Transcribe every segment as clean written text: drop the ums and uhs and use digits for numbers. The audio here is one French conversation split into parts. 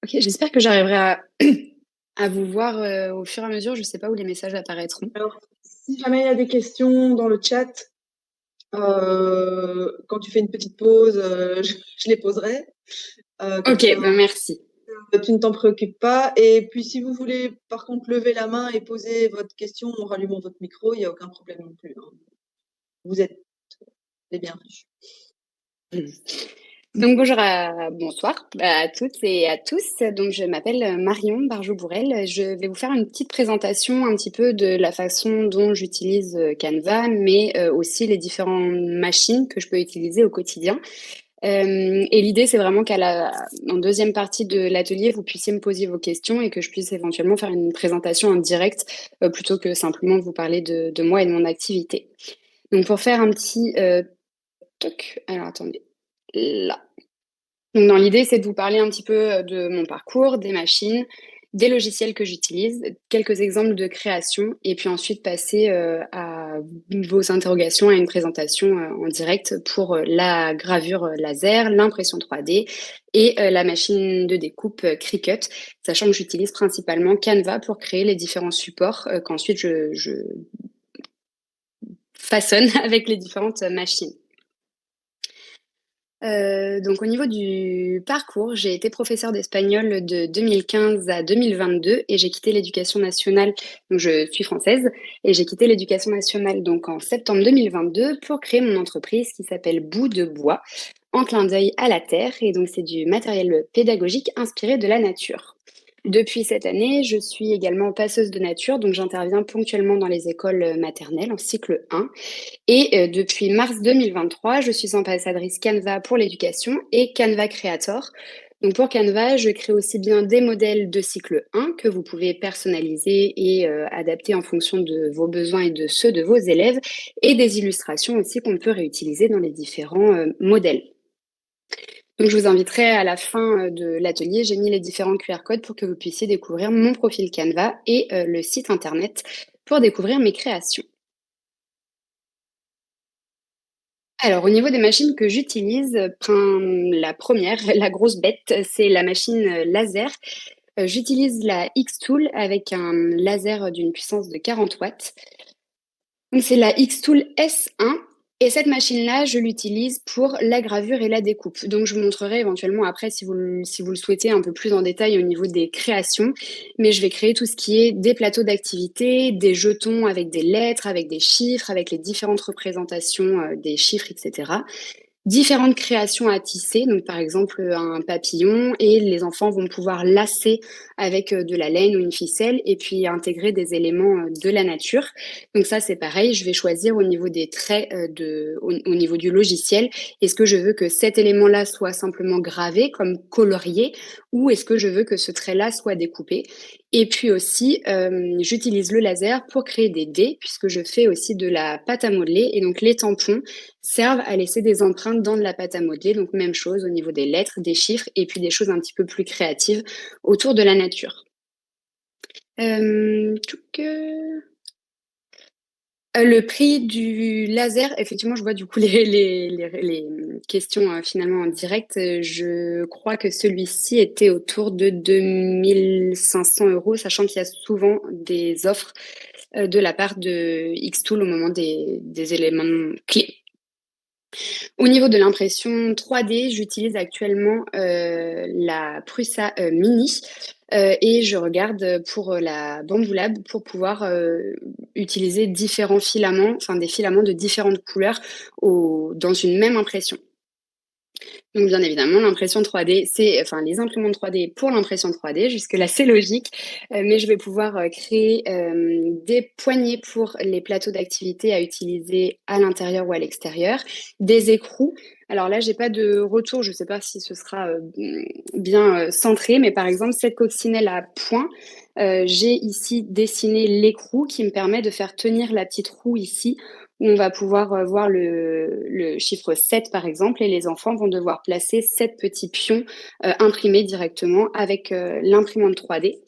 Ok, j'espère que j'arriverai à vous voir au fur et à mesure. Je sais pas où les messages apparaîtront. Alors, si jamais il y a des questions dans le chat, quand tu fais une petite pause, je les poserai. Comme Ok, ça, ben merci. tu ne t'en préoccupes pas. Et puis, si vous voulez, par contre, lever la main et poser votre question en rallumant votre micro, il n'y a aucun problème non plus, hein. Vous êtes les bienvenus. Donc bonsoir à toutes et à tous. Donc je m'appelle Marion Barjot-Bourrel. Je vais vous faire une petite présentation un petit peu de la façon dont j'utilise Canva, mais aussi les différentes machines que je peux utiliser au quotidien. Et l'idée, c'est vraiment en deuxième partie de l'atelier, vous puissiez me poser vos questions et que je puisse éventuellement faire une présentation en direct plutôt que simplement vous parler de moi et de mon activité. Donc pour faire un petit toc, alors attendez, là. Donc dans l'idée, c'est de vous parler un petit peu de mon parcours, des machines, des logiciels que j'utilise, quelques exemples de création, et puis ensuite passer à vos interrogations, à une présentation en direct pour la gravure laser, l'impression 3D et la machine de découpe Cricut, sachant que j'utilise principalement Canva pour créer les différents supports qu'ensuite je façonne avec les différentes machines. Donc au niveau du parcours, j'ai été professeure d'espagnol de 2015 à 2022 et j'ai quitté l'éducation nationale, donc je suis française, et j'ai quitté l'éducation nationale donc en septembre 2022 pour créer mon entreprise qui s'appelle Bout de Bois, en clin d'œil à la terre, et donc c'est du matériel pédagogique inspiré de la nature. Depuis cette année, je suis également passeuse de nature, donc j'interviens ponctuellement dans les écoles maternelles en cycle 1. Et depuis mars 2023, je suis ambassadrice Canva pour l'éducation et Canva Creator. Donc pour Canva, je crée aussi bien des modèles de cycle 1 que vous pouvez personnaliser et adapter en fonction de vos besoins et de ceux de vos élèves, et des illustrations aussi qu'on peut réutiliser dans les différents modèles. Donc je vous inviterai à la fin de l'atelier, j'ai mis les différents QR codes pour que vous puissiez découvrir mon profil Canva et le site internet pour découvrir mes créations. Alors, au niveau des machines que j'utilise, la première, la grosse bête, c'est la machine laser. J'utilise la X-Tool avec un laser d'une puissance de 40 watts. Donc, c'est la X-Tool S1. Et cette machine-là, je l'utilise pour la gravure et la découpe. Donc, je vous montrerai éventuellement après, si vous le souhaitez, un peu plus en détail au niveau des créations. Mais je vais créer tout ce qui est des plateaux d'activité, des jetons avec des lettres, avec des chiffres, avec les différentes représentations des chiffres, etc. Différentes créations à tisser, donc par exemple un papillon, et les enfants vont pouvoir lasser avec de la laine ou une ficelle et puis intégrer des éléments de la nature. Donc ça c'est pareil, je vais choisir au niveau des traits au niveau du logiciel, est-ce que je veux que cet élément-là soit simplement gravé comme colorié, ou est-ce que je veux que ce trait-là soit découpé. Et puis aussi, j'utilise le laser pour créer des dés, puisque je fais aussi de la pâte à modeler, et donc les tampons servent à laisser des empreintes dans de la pâte à modeler. Donc même chose au niveau des lettres, des chiffres, et puis des choses un petit peu plus créatives autour de la nature. Tchouk, le prix du laser, effectivement, je vois du coup les questions finalement en direct. Je crois que celui-ci était autour de 2 500 €, sachant qu'il y a souvent des offres de la part de Xtool au moment des éléments clés. Au niveau de l'impression 3D, j'utilise actuellement la Prusa Mini et je regarde pour la Bamboo Lab pour pouvoir utiliser différents filaments, enfin des filaments de différentes couleurs dans une même impression. Donc bien évidemment, l'impression 3D, enfin les imprimantes 3D pour l'impression 3D, jusque-là c'est logique, mais je vais pouvoir créer des poignées pour les plateaux d'activité à utiliser à l'intérieur ou à l'extérieur, des écrous. Alors là, j'ai pas de retour, je sais pas si ce sera bien centré, mais par exemple, cette coccinelle à points, j'ai ici dessiné l'écrou qui me permet de faire tenir la petite roue ici où on va pouvoir voir le chiffre 7 par exemple, et les enfants vont devoir placer 7 petits pions imprimés directement avec l'imprimante 3D.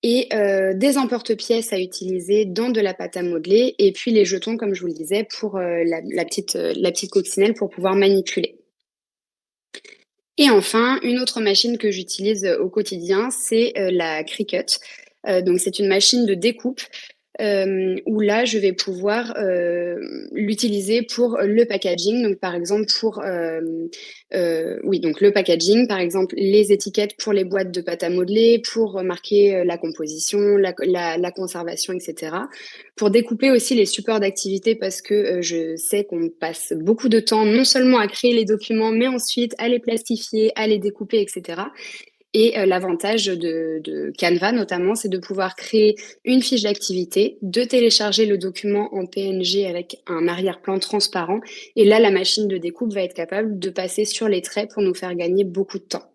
Et des emporte-pièces à utiliser dans de la pâte à modeler, et puis les jetons, comme je vous le disais, pour la petite coccinelle pour pouvoir manipuler. Et enfin, une autre machine que j'utilise au quotidien, c'est la Cricut. Donc c'est une machine de découpe où là, je vais pouvoir l'utiliser pour le packaging. Donc, par exemple, oui, donc le packaging, par exemple, les étiquettes pour les boîtes de pâte à modeler, pour marquer la composition, la conservation, etc. Pour découper aussi les supports d'activité, parce que je sais qu'on passe beaucoup de temps non seulement à créer les documents, mais ensuite à les plastifier, à les découper, etc. Et l'avantage de Canva, notamment, c'est de pouvoir créer une fiche d'activité, de télécharger le document en PNG avec un arrière-plan transparent. Et là, la machine de découpe va être capable de passer sur les traits pour nous faire gagner beaucoup de temps.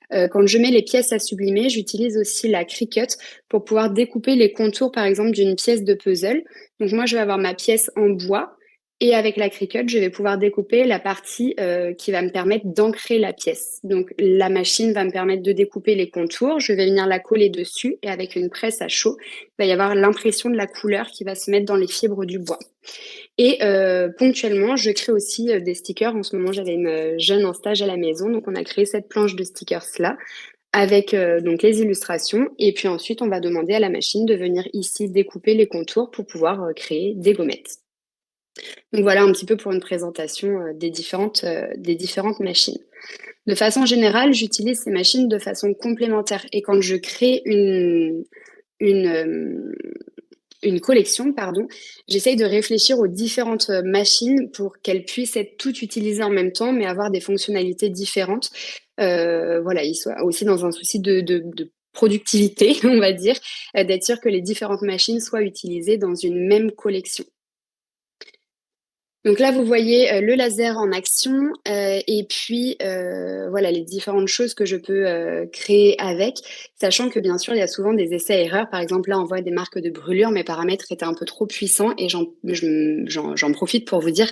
Quand je mets les pièces à sublimer, j'utilise aussi la Cricut pour pouvoir découper les contours, par exemple, d'une pièce de puzzle. Donc moi, je vais avoir ma pièce en bois et avec la Cricut, je vais pouvoir découper la partie qui va me permettre d'ancrer la pièce. Donc la machine va me permettre de découper les contours. Je vais venir la coller dessus et avec une presse à chaud, il va y avoir l'impression de la couleur qui va se mettre dans les fibres du bois. Et ponctuellement, je crée aussi des stickers. En ce moment, j'avais une jeune en stage à la maison, donc on a créé cette planche de stickers-là avec donc les illustrations. Et puis ensuite, on va demander à la machine de venir ici découper les contours pour pouvoir créer des gommettes. Donc voilà un petit peu pour une présentation des différentes machines. De façon générale, j'utilise ces machines de façon complémentaire. Et quand je crée une, euh, une collection, pardon, j'essaye de réfléchir aux différentes machines pour qu'elles puissent être toutes utilisées en même temps, mais avoir des fonctionnalités différentes. Voilà, ils soient aussi dans un souci de productivité, on va dire, d'être sûr que les différentes machines soient utilisées dans une même collection. Donc là, vous voyez le laser en action et puis voilà les différentes choses que je peux créer avec, sachant que bien sûr, il y a souvent des essais-erreurs. Par exemple, là, on voit des marques de brûlure, mes paramètres étaient un peu trop puissants et j'en profite pour vous dire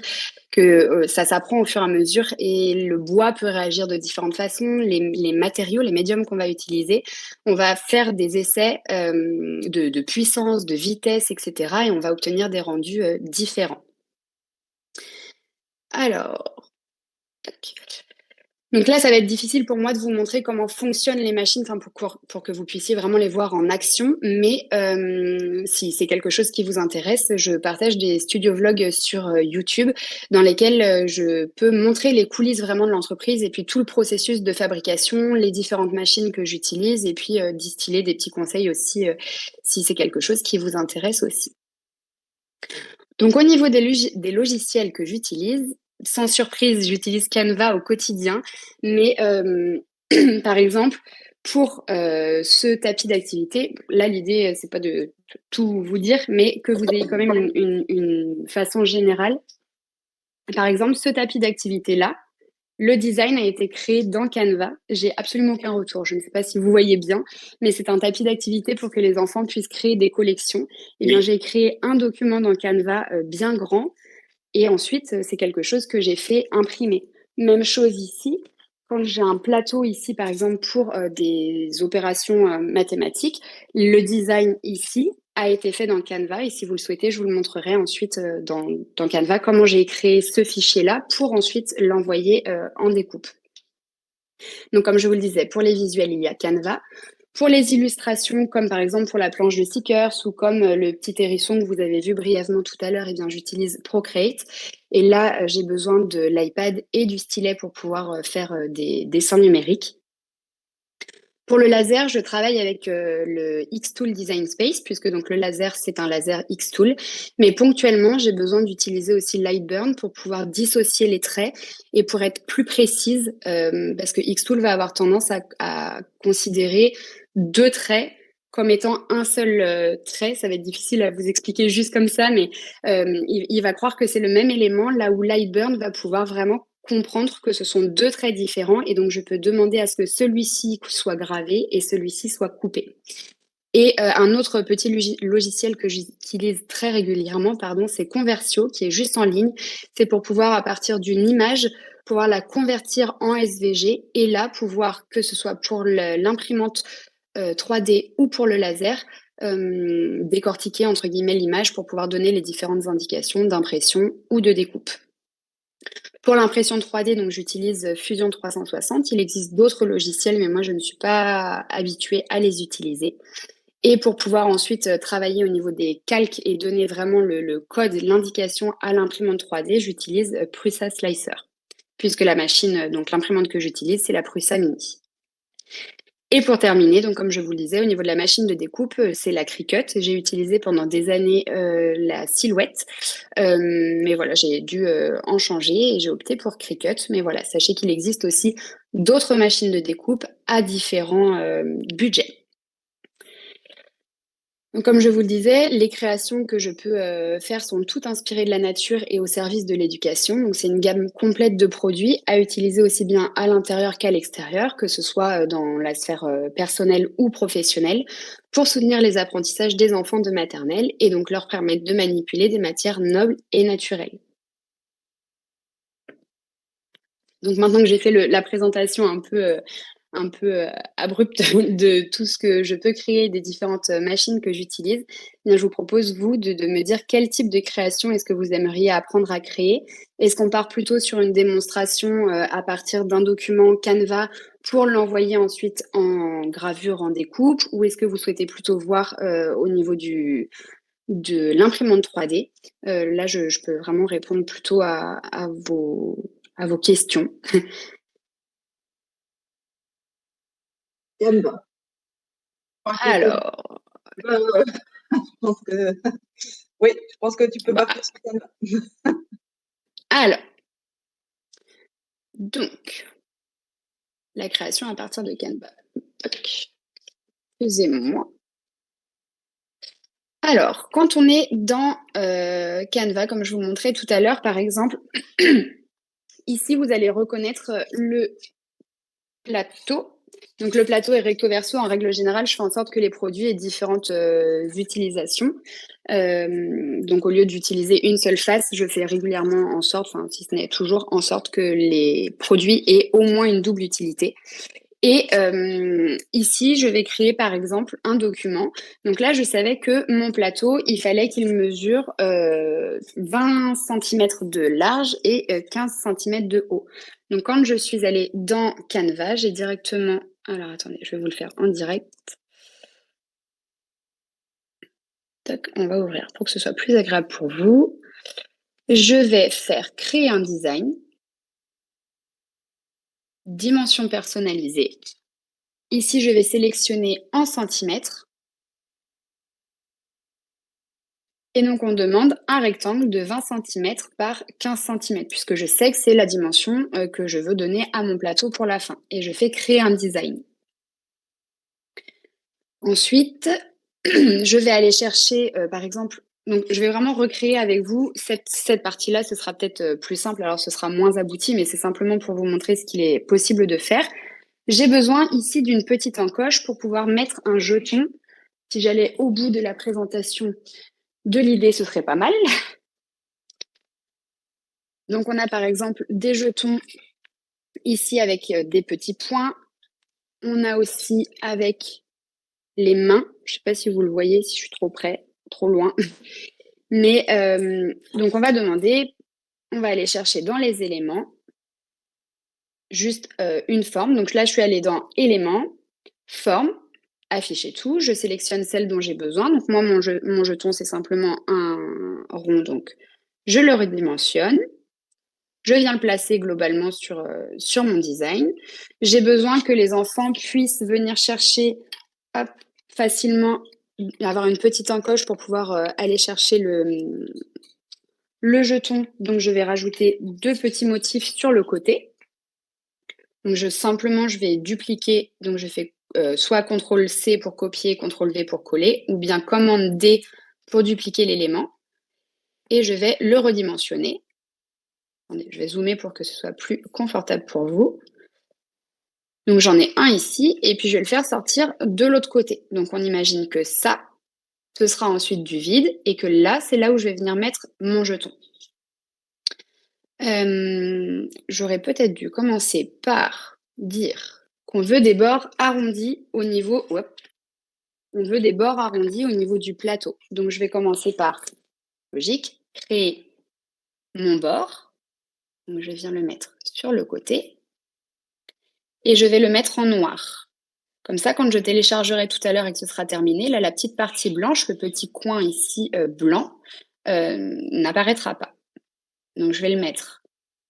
que ça s'apprend au fur et à mesure et le bois peut réagir de différentes façons. Les matériaux, les médiums qu'on va utiliser, on va faire des essais de puissance, de vitesse, etc. et on va obtenir des rendus différents. Alors, tac. Donc là, ça va être difficile pour moi de vous montrer comment fonctionnent les machines, enfin pour que vous puissiez vraiment les voir en action. Mais si c'est quelque chose qui vous intéresse, je partage des studio vlogs sur YouTube dans lesquels je peux montrer les coulisses vraiment de l'entreprise et puis tout le processus de fabrication, les différentes machines que j'utilise et puis distiller des petits conseils aussi si c'est quelque chose qui vous intéresse aussi. Donc au niveau des logiciels que j'utilise, sans surprise, j'utilise Canva au quotidien, mais par exemple, pour ce tapis d'activité, là l'idée c'est pas de tout vous dire, mais que vous ayez quand même une façon générale. Par exemple, ce tapis d'activité-là, le design a été créé dans Canva. J'ai absolument aucun retour. Je ne sais pas si vous voyez bien, mais c'est un tapis d'activité pour que les enfants puissent créer des collections. Eh bien, j'ai créé un document dans Canva bien grand et ensuite, c'est quelque chose que j'ai fait imprimer. Même chose ici. Quand j'ai un plateau ici, par exemple, pour des opérations mathématiques, le design ici a été fait dans Canva. Et si vous le souhaitez, je vous le montrerai ensuite dans Canva comment j'ai créé ce fichier-là pour ensuite l'envoyer en découpe. Donc, comme je vous le disais, pour les visuels, il y a Canva. Pour les illustrations, comme par exemple pour la planche de stickers ou comme le petit hérisson que vous avez vu brièvement tout à l'heure, eh bien, j'utilise Procreate. Et là, j'ai besoin de l'iPad et du stylet pour pouvoir faire des dessins numériques. Pour le laser, je travaille avec le Xtool Design Space, puisque donc le laser, c'est un laser Xtool. Mais ponctuellement, j'ai besoin d'utiliser aussi Lightburn pour pouvoir dissocier les traits et pour être plus précise, parce que Xtool va avoir tendance à considérer deux traits comme étant un seul trait. Ça va être difficile à vous expliquer juste comme ça, mais il va croire que c'est le même élément, là où Lightburn va pouvoir vraiment comprendre que ce sont deux traits différents et donc je peux demander à ce que celui-ci soit gravé et celui-ci soit coupé. Et un autre petit logiciel que j'utilise très régulièrement, pardon, c'est Conversio, qui est juste en ligne. C'est pour pouvoir, à partir d'une image, pouvoir la convertir en SVG et là, pouvoir, que ce soit pour l'imprimante 3D ou pour le laser, décortiquer, entre guillemets, l'image pour pouvoir donner les différentes indications d'impression ou de découpe. Pour l'impression 3D, donc j'utilise Fusion 360. Il existe d'autres logiciels, mais moi, je ne suis pas habituée à les utiliser. Et pour pouvoir ensuite travailler au niveau des calques et donner vraiment le code, l'indication à l'imprimante 3D, j'utilise Prusa Slicer, puisque la machine, donc l'imprimante que j'utilise, c'est la Prusa Mini. Et pour terminer, donc comme je vous le disais, au niveau de la machine de découpe, c'est la Cricut. J'ai utilisé pendant des années la Silhouette, mais voilà, j'ai dû en changer et j'ai opté pour Cricut. Mais voilà, sachez qu'il existe aussi d'autres machines de découpe à différents budgets. Donc, comme je vous le disais, les créations que je peux faire sont toutes inspirées de la nature et au service de l'éducation. Donc, c'est une gamme complète de produits à utiliser aussi bien à l'intérieur qu'à l'extérieur, que ce soit dans la sphère personnelle ou professionnelle, pour soutenir les apprentissages des enfants de maternelle et donc leur permettre de manipuler des matières nobles et naturelles. Donc maintenant que j'ai fait la présentation un peu abrupte de tout ce que je peux créer, des différentes machines que j'utilise, eh bien, je vous propose, vous, de me dire quel type de création est-ce que vous aimeriez apprendre à créer. Est-ce qu'on part plutôt sur une démonstration à partir d'un document Canva pour l'envoyer ensuite en gravure, en découpe, ou est-ce que vous souhaitez plutôt voir au niveau de l'imprimante 3D? Là, je peux vraiment répondre plutôt à vos questions. Canva. Alors, Je pense que oui, je pense que tu peux bah, partir sur Canva. alors, donc, la création à partir de Canva. Tac. Excusez-moi. Alors, quand on est dans Canva, comme je vous montrais tout à l'heure, par exemple, ici, vous allez reconnaître le plateau. Donc, le plateau est recto verso. En règle générale, je fais en sorte que les produits aient différentes utilisations. Donc, au lieu d'utiliser une seule face, je fais régulièrement en sorte, enfin, si ce n'est toujours, en sorte que les produits aient au moins une double utilité. Et ici, je vais créer par exemple un document. Donc là, je savais que mon plateau, il fallait qu'il mesure 20 cm de large et 15 cm de haut. Donc quand je suis allée dans Canva, j'ai directement... Alors attendez, je vais vous le faire en direct. Tac, on va ouvrir pour que ce soit plus agréable pour vous. Je vais faire créer un design, dimension personnalisée. Ici, je vais sélectionner en centimètres. Et donc, on demande un rectangle de 20 cm par 15 cm, puisque je sais que c'est la dimension que je veux donner à mon plateau pour la fin. Et je fais créer un design. Ensuite, je vais aller chercher, par exemple, donc je vais vraiment recréer avec vous cette partie-là. Ce sera peut-être plus simple, alors ce sera moins abouti, mais c'est simplement pour vous montrer ce qu'il est possible de faire. J'ai besoin ici d'une petite encoche pour pouvoir mettre un jeton. Si j'allais au bout de la présentation de l'idée, ce serait pas mal. Donc, on a par exemple des jetons ici avec des petits points. On a aussi avec les mains. Je ne sais pas si vous le voyez, si je suis trop près, trop loin. Mais donc, on va demander, on va aller chercher dans les éléments juste une forme. Donc là, je suis allée dans éléments, forme, afficher tout. Je sélectionne celle dont j'ai besoin. Donc moi, mon jeton, c'est simplement un rond. Donc, je le redimensionne. Je viens le placer globalement sur mon design. J'ai besoin que les enfants puissent venir chercher hop, facilement, avoir une petite encoche pour pouvoir aller chercher le jeton. Donc, je vais rajouter deux petits motifs sur le côté. Donc, simplement, je vais dupliquer. Donc, je fais soit CTRL-C pour copier, CTRL-V pour coller, ou bien commande D pour dupliquer l'élément. Et je vais le redimensionner. Attendez, je vais zoomer pour que ce soit plus confortable pour vous. Donc j'en ai un ici, et puis je vais le faire sortir de l'autre côté. Donc on imagine que ça, ce sera ensuite du vide, et que là, c'est là où je vais venir mettre mon jeton. J'aurais peut-être dû commencer par dire qu'on veut des bords arrondis au niveau... on veut des bords arrondis au niveau du plateau. Donc je vais commencer par, logique, créer mon bord. Donc, je viens le mettre sur le côté et je vais le mettre en noir. Comme ça, quand je téléchargerai tout à l'heure et que ce sera terminé, là, la petite partie blanche, le petit coin ici blanc, n'apparaîtra pas. Donc, je vais le mettre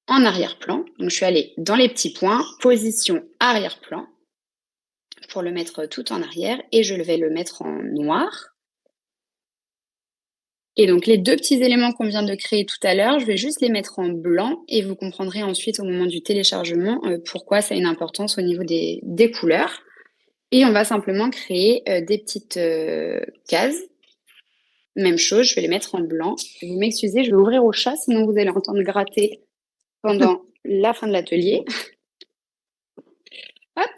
en arrière-plan. Donc, je suis allée dans les petits points, position arrière-plan, pour le mettre tout en arrière, et je vais le mettre en noir. Et donc, les deux petits éléments qu'on vient de créer tout à l'heure, je vais juste les mettre en blanc, et vous comprendrez ensuite au moment du téléchargement pourquoi ça a une importance au niveau des couleurs. Et on va simplement créer des petites cases. Même chose, je vais les mettre en blanc. Vous m'excusez, je vais ouvrir au chat, sinon vous allez entendre gratter pendant la fin de l'atelier. Hop.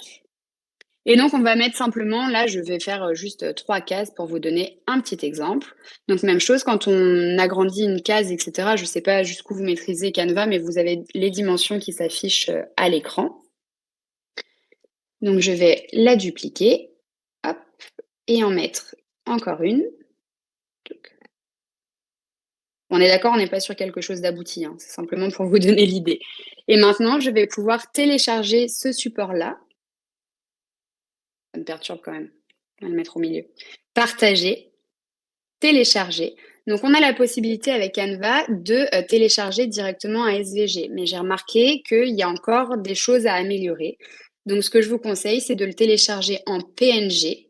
Et donc, on va mettre simplement, là, je vais faire juste 3 cases pour vous donner un petit exemple. Donc, même chose, quand on agrandit une case, etc., je ne sais pas jusqu'où vous maîtrisez Canva, mais vous avez les dimensions qui s'affichent à l'écran. Donc, je vais la dupliquer, hop, et en mettre encore une. On est d'accord, on n'est pas sur quelque chose d'abouti, hein, c'est simplement pour vous donner l'idée. Et maintenant, je vais pouvoir télécharger ce support-là. Ça me perturbe quand même. On va le mettre au milieu. Partager, télécharger. Donc, on a la possibilité avec Canva de télécharger directement un SVG. Mais j'ai remarqué qu'il y a encore des choses à améliorer. Donc, ce que je vous conseille, c'est de le télécharger en PNG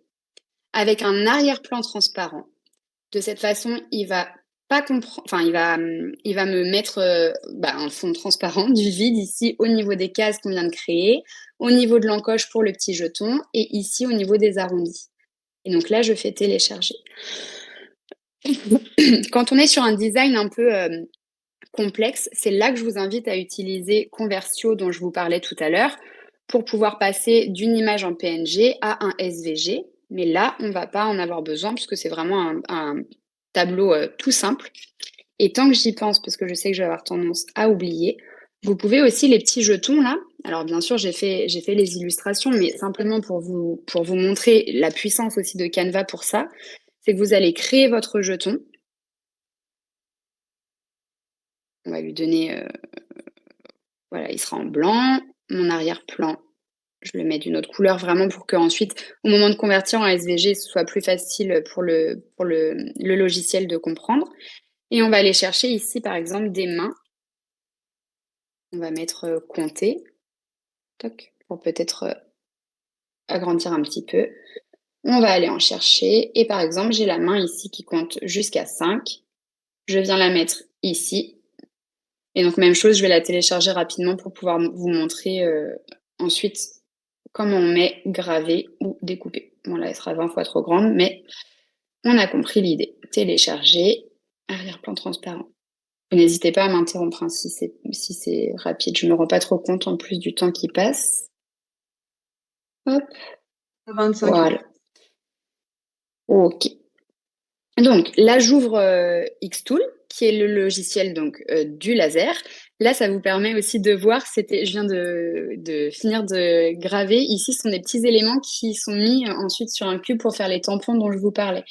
avec un arrière-plan transparent. De cette façon, il va pas comprendre, enfin, il va me mettre un fond transparent, du vide ici au niveau des cases qu'on vient de créer, au niveau de l'encoche pour le petit jeton et ici au niveau des arrondis. Et donc là, je fais télécharger. Quand on est sur un design un peu complexe, c'est là que je vous invite à utiliser Conversio dont je vous parlais tout à l'heure pour pouvoir passer d'une image en PNG à un SVG. Mais là, on ne va pas en avoir besoin puisque c'est vraiment un tableau tout simple. Et tant que j'y pense, parce que je sais que je vais avoir tendance à oublier, vous pouvez aussi les petits jetons là. Alors bien sûr, j'ai fait les illustrations, mais simplement pour vous montrer la puissance aussi de Canva pour ça, c'est que vous allez créer votre jeton. On va lui donner, voilà, il sera en blanc. Mon arrière-plan, je le mets d'une autre couleur vraiment pour qu'ensuite, au moment de convertir en SVG, ce soit plus facile pour le logiciel de comprendre. Et on va aller chercher ici, par exemple, des mains. On va mettre compter, toc, pour peut-être agrandir un petit peu. On va aller en chercher. Et par exemple, j'ai la main ici qui compte jusqu'à 5. Je viens la mettre ici. Et donc, même chose, je vais la télécharger rapidement pour pouvoir vous montrer ensuite comment on met gravé ou découpé. Bon, là, elle sera 20 fois trop grande, mais on a compris l'idée. Télécharger, arrière-plan transparent. N'hésitez pas à m'interrompre hein, si c'est rapide. Je me rends pas trop compte en plus du temps qui passe. Hop. 25. Voilà. Ok. Donc là, j'ouvre Xtool, qui est le logiciel donc du laser. Là, ça vous permet aussi de voir, je viens de finir de graver. Ici, ce sont des petits éléments qui sont mis ensuite sur un cube pour faire les tampons dont je vous parlais.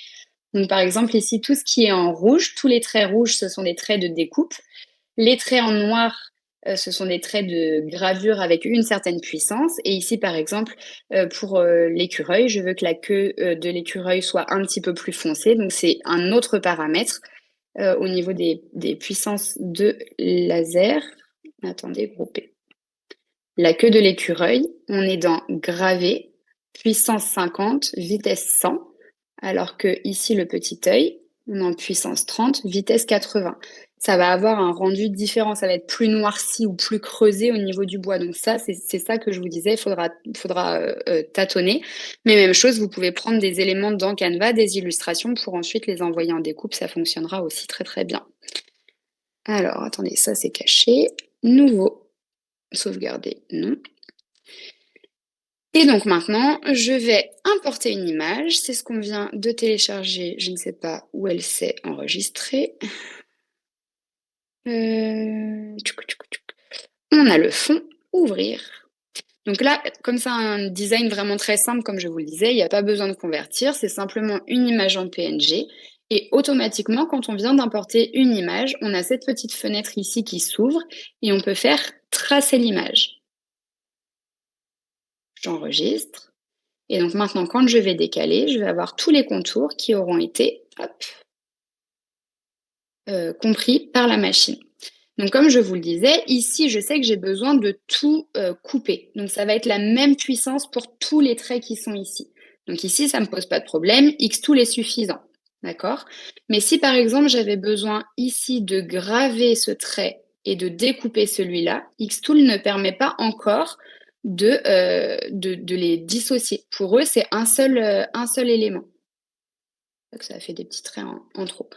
Donc par exemple, ici, tout ce qui est en rouge, tous les traits rouges, ce sont des traits de découpe. Les traits en noir, ce sont des traits de gravure avec une certaine puissance. Et ici, par exemple, pour l'écureuil, je veux que la queue de l'écureuil soit un petit peu plus foncée. Donc, c'est un autre paramètre au niveau des puissances de laser. Attendez, grouper. La queue de l'écureuil, on est dans gravé, puissance 50, vitesse 100. Alors que ici, le petit œil, on est en puissance 30, vitesse 80. Ça va avoir un rendu différent, ça va être plus noirci ou plus creusé au niveau du bois. Donc ça, c'est ça que je vous disais, il faudra tâtonner. Mais même chose, vous pouvez prendre des éléments dans Canva, des illustrations pour ensuite les envoyer en découpe, ça fonctionnera aussi très très bien. Alors, attendez, ça c'est caché. Nouveau, sauvegarder, non. Et donc maintenant, je vais importer une image. C'est ce qu'on vient de télécharger. Je ne sais pas où elle s'est enregistrée. On a le fond, ouvrir. Donc là, comme ça, un design vraiment très simple, comme je vous le disais, il n'y a pas besoin de convertir. C'est simplement une image en PNG. Et automatiquement, quand on vient d'importer une image, on a cette petite fenêtre ici qui s'ouvre et on peut faire tracer l'image. J'enregistre. Et donc maintenant, quand je vais décaler, je vais avoir tous les contours qui auront été compris par la machine. Donc comme je vous le disais, ici, je sais que j'ai besoin de tout couper. Donc ça va être la même puissance pour tous les traits qui sont ici. Donc ici, ça ne me pose pas de problème. Xtool est suffisant. D'accord? Mais si par exemple, j'avais besoin ici de graver ce trait et de découper celui-là, Xtool ne permet pas encore de les dissocier. Pour eux, c'est un seul élément. Donc ça fait des petits traits en trop.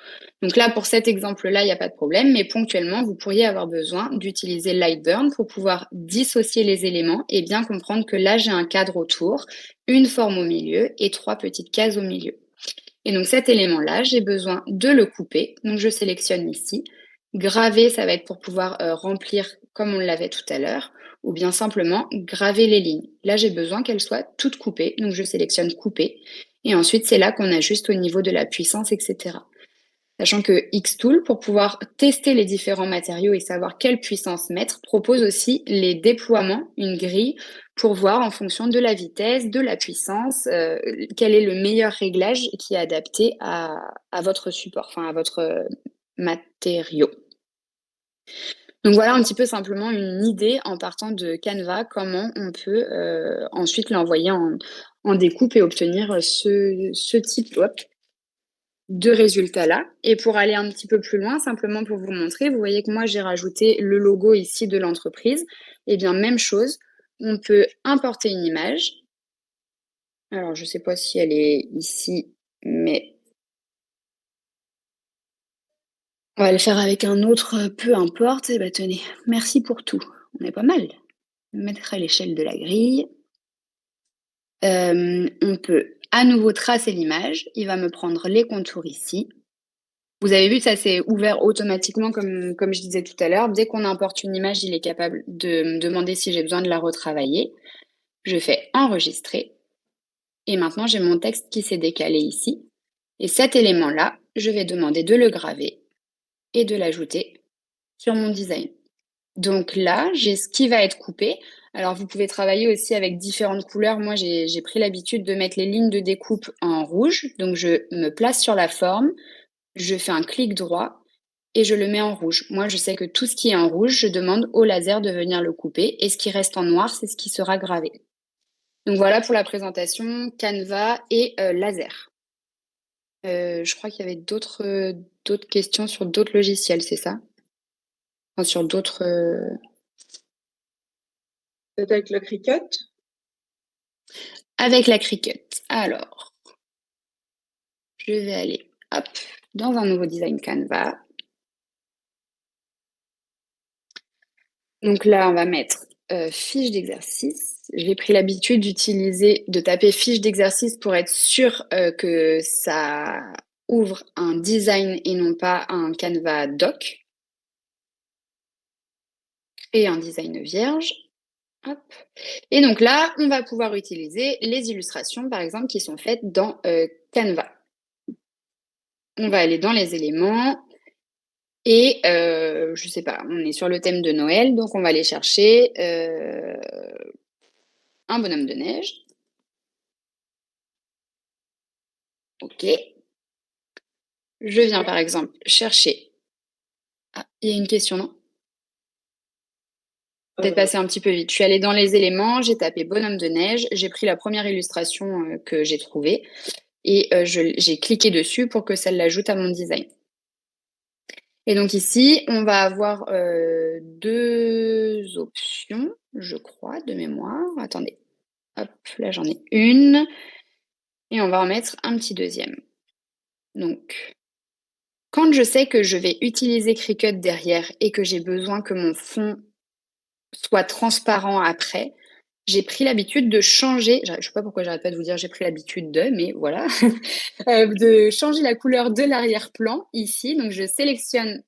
Donc là, pour cet exemple-là, il n'y a pas de problème, mais ponctuellement, vous pourriez avoir besoin d'utiliser Lightburn pour pouvoir dissocier les éléments et bien comprendre que là, j'ai un cadre autour, une forme au milieu et 3 petites cases au milieu. Et donc cet élément-là, j'ai besoin de le couper. Donc je sélectionne ici. Graver, ça va être pour pouvoir remplir comme on l'avait tout à l'heure, ou bien simplement graver les lignes. Là, j'ai besoin qu'elles soient toutes coupées, donc je sélectionne couper. Et ensuite, c'est là qu'on ajuste au niveau de la puissance, etc. Sachant que Xtool, pour pouvoir tester les différents matériaux et savoir quelle puissance mettre, propose aussi les déploiements, une grille, pour voir en fonction de la vitesse, de la puissance, quel est le meilleur réglage qui est adapté à votre support, enfin à votre matériau. Donc voilà un petit peu simplement une idée en partant de Canva, comment on peut ensuite l'envoyer en découpe et obtenir ce type de résultats-là. Et pour aller un petit peu plus loin, simplement pour vous montrer, vous voyez que moi j'ai rajouté le logo ici de l'entreprise. Et bien même chose, on peut importer une image. Alors je ne sais pas si elle est ici, mais on va le faire avec un autre, peu importe. Et bien tenez, merci pour tout. On est pas mal. Mettre à l'échelle de la grille. On peut à nouveau tracer l'image. Il va me prendre les contours ici. Vous avez vu, ça s'est ouvert automatiquement, comme je disais tout à l'heure. Dès qu'on importe une image, il est capable de me demander si j'ai besoin de la retravailler. Je fais enregistrer. Et maintenant, j'ai mon texte qui s'est décalé ici. Et cet élément-là, je vais demander de le graver et de l'ajouter sur mon design. Donc là, j'ai ce qui va être coupé. Alors, vous pouvez travailler aussi avec différentes couleurs. Moi, j'ai pris l'habitude de mettre les lignes de découpe en rouge. Donc, je me place sur la forme, je fais un clic droit et je le mets en rouge. Moi, je sais que tout ce qui est en rouge, je demande au laser de venir le couper. Et ce qui reste en noir, c'est ce qui sera gravé. Donc voilà pour la présentation Canva et laser. Je crois qu'il y avait d'autres questions sur d'autres logiciels, c'est ça? Enfin, sur d'autres... Peut-être avec le Cricut. Avec la Cricut. Alors, je vais aller hop, dans un nouveau design Canva. Donc là, on va mettre fiche d'exercice. J'ai pris l'habitude de taper fiche d'exercice pour être sûr que ça ouvre un design et non pas un Canva doc. Et un design vierge. Hop. Et donc là, on va pouvoir utiliser les illustrations, par exemple, qui sont faites dans Canva. On va aller dans les éléments et je sais pas, on est sur le thème de Noël, donc on va aller chercher un bonhomme de neige. Ok. Je viens par exemple chercher. Ah, il y a une question, non? Peut-être passer un petit peu vite. Je suis allée dans les éléments, j'ai tapé bonhomme de neige, j'ai pris la première illustration que j'ai trouvée et j'ai cliqué dessus pour que ça l'ajoute à mon design. Et donc ici, on va avoir 2 options, je crois, de mémoire. Attendez, hop, là j'en ai une. Et on va en mettre un petit deuxième. Donc, quand je sais que je vais utiliser Cricut derrière et que j'ai besoin que mon fond soit transparent après, j'ai pris l'habitude de changer, je ne sais pas pourquoi j'arrête pas de vous dire j'ai pris l'habitude de, mais voilà, de changer la couleur de l'arrière-plan ici. Donc je sélectionne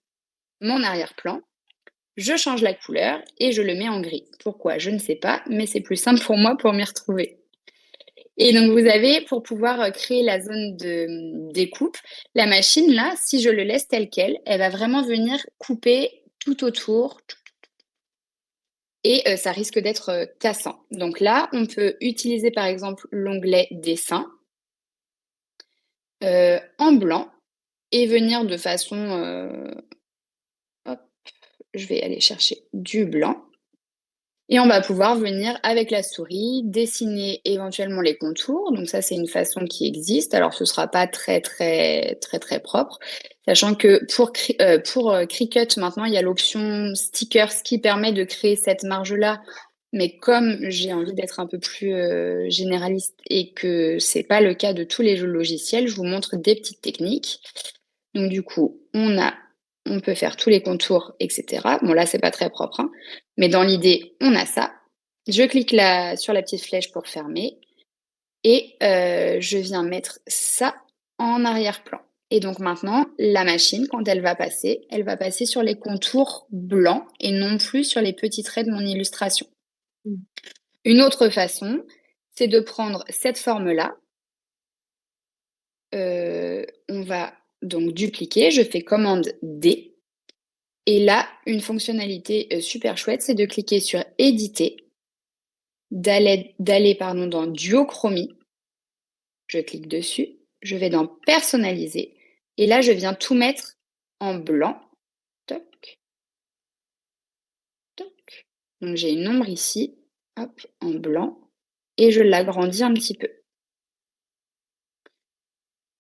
mon arrière-plan, je change la couleur et je le mets en gris. Pourquoi? Je ne sais pas, mais c'est plus simple pour moi pour m'y retrouver. Et donc, vous avez, pour pouvoir créer la zone de découpe, la machine, là, si je le laisse tel quel, elle va vraiment venir couper tout autour et ça risque d'être tassant. Donc là, on peut utiliser, par exemple, l'onglet Dessin en blanc et venir de façon, hop, je vais aller chercher du blanc. Et on va pouvoir venir avec la souris dessiner éventuellement les contours. Donc ça, c'est une façon qui existe. Alors ce sera pas très propre, sachant que pour Cricut maintenant, il y a l'option stickers qui permet de créer cette marge-là. Mais comme j'ai envie d'être un peu plus généraliste et que c'est pas le cas de tous les jeux logiciels, je vous montre des petites techniques. Donc du coup, on peut faire tous les contours, etc. Bon là, c'est pas très propre, hein, mais dans l'idée, on a ça. Je clique là sur la petite flèche pour fermer et je viens mettre ça en arrière-plan. Et donc maintenant, la machine, quand elle va passer sur les contours blancs et non plus sur les petits traits de mon illustration. Mmh. Une autre façon, c'est de prendre cette forme-là. On va donc dupliquer, je fais commande D. Et là, une fonctionnalité super chouette, c'est de cliquer sur éditer, d'aller dans duochromie. Je clique dessus, je vais dans personnaliser. Et là, je viens tout mettre en blanc. Toc, toc. Donc j'ai une ombre ici, hop, en blanc. Et je l'agrandis un petit peu.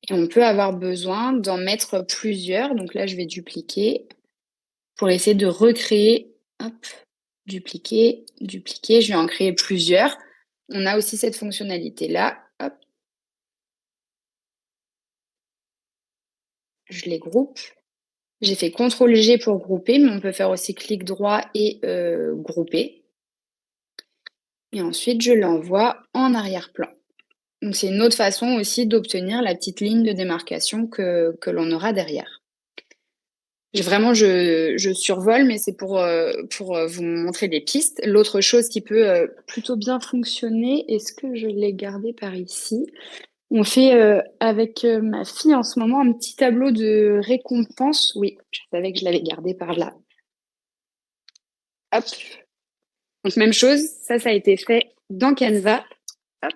Et on peut avoir besoin d'en mettre plusieurs. Donc là, je vais dupliquer pour essayer de recréer, hop, dupliquer, dupliquer. Je vais en créer plusieurs. On a aussi cette fonctionnalité-là. Hop. Je les groupe. J'ai fait CTRL-G pour grouper, mais on peut faire aussi clic droit et grouper. Et ensuite, je l'envoie en arrière-plan. Donc, c'est une autre façon aussi d'obtenir la petite ligne de démarcation que l'on aura derrière. Vraiment, je survole, mais c'est pour vous montrer des pistes. L'autre chose qui peut plutôt bien fonctionner, est-ce que je l'ai gardé par ici? On fait avec ma fille en ce moment un petit tableau de récompense. Oui, je savais que je l'avais gardé par là. Hop. Donc même chose, ça a été fait dans Canva. Hop.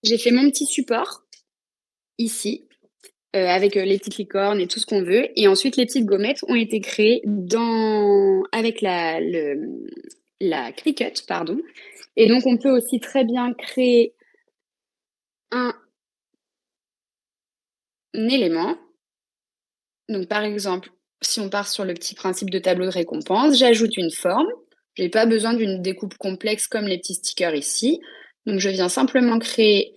J'ai fait mon petit support ici avec les petites licornes et tout ce qu'on veut. Et ensuite, les petites gommettes ont été créées avec la Cricut, pardon. Et donc, on peut aussi très bien créer un élément. Donc, par exemple, si on part sur le petit principe de tableau de récompense, j'ajoute une forme. Je n'ai pas besoin d'une découpe complexe comme les petits stickers ici. Donc, je viens simplement créer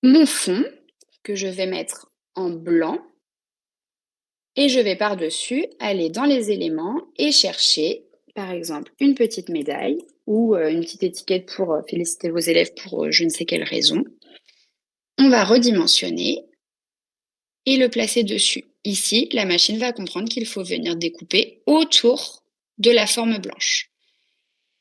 mon fond que je vais mettre en blanc. Et je vais par-dessus aller dans les éléments et chercher, par exemple, une petite médaille ou une petite étiquette pour féliciter vos élèves pour je ne sais quelle raison. On va redimensionner et le placer dessus. Ici, la machine va comprendre qu'il faut venir découper autour de la forme blanche.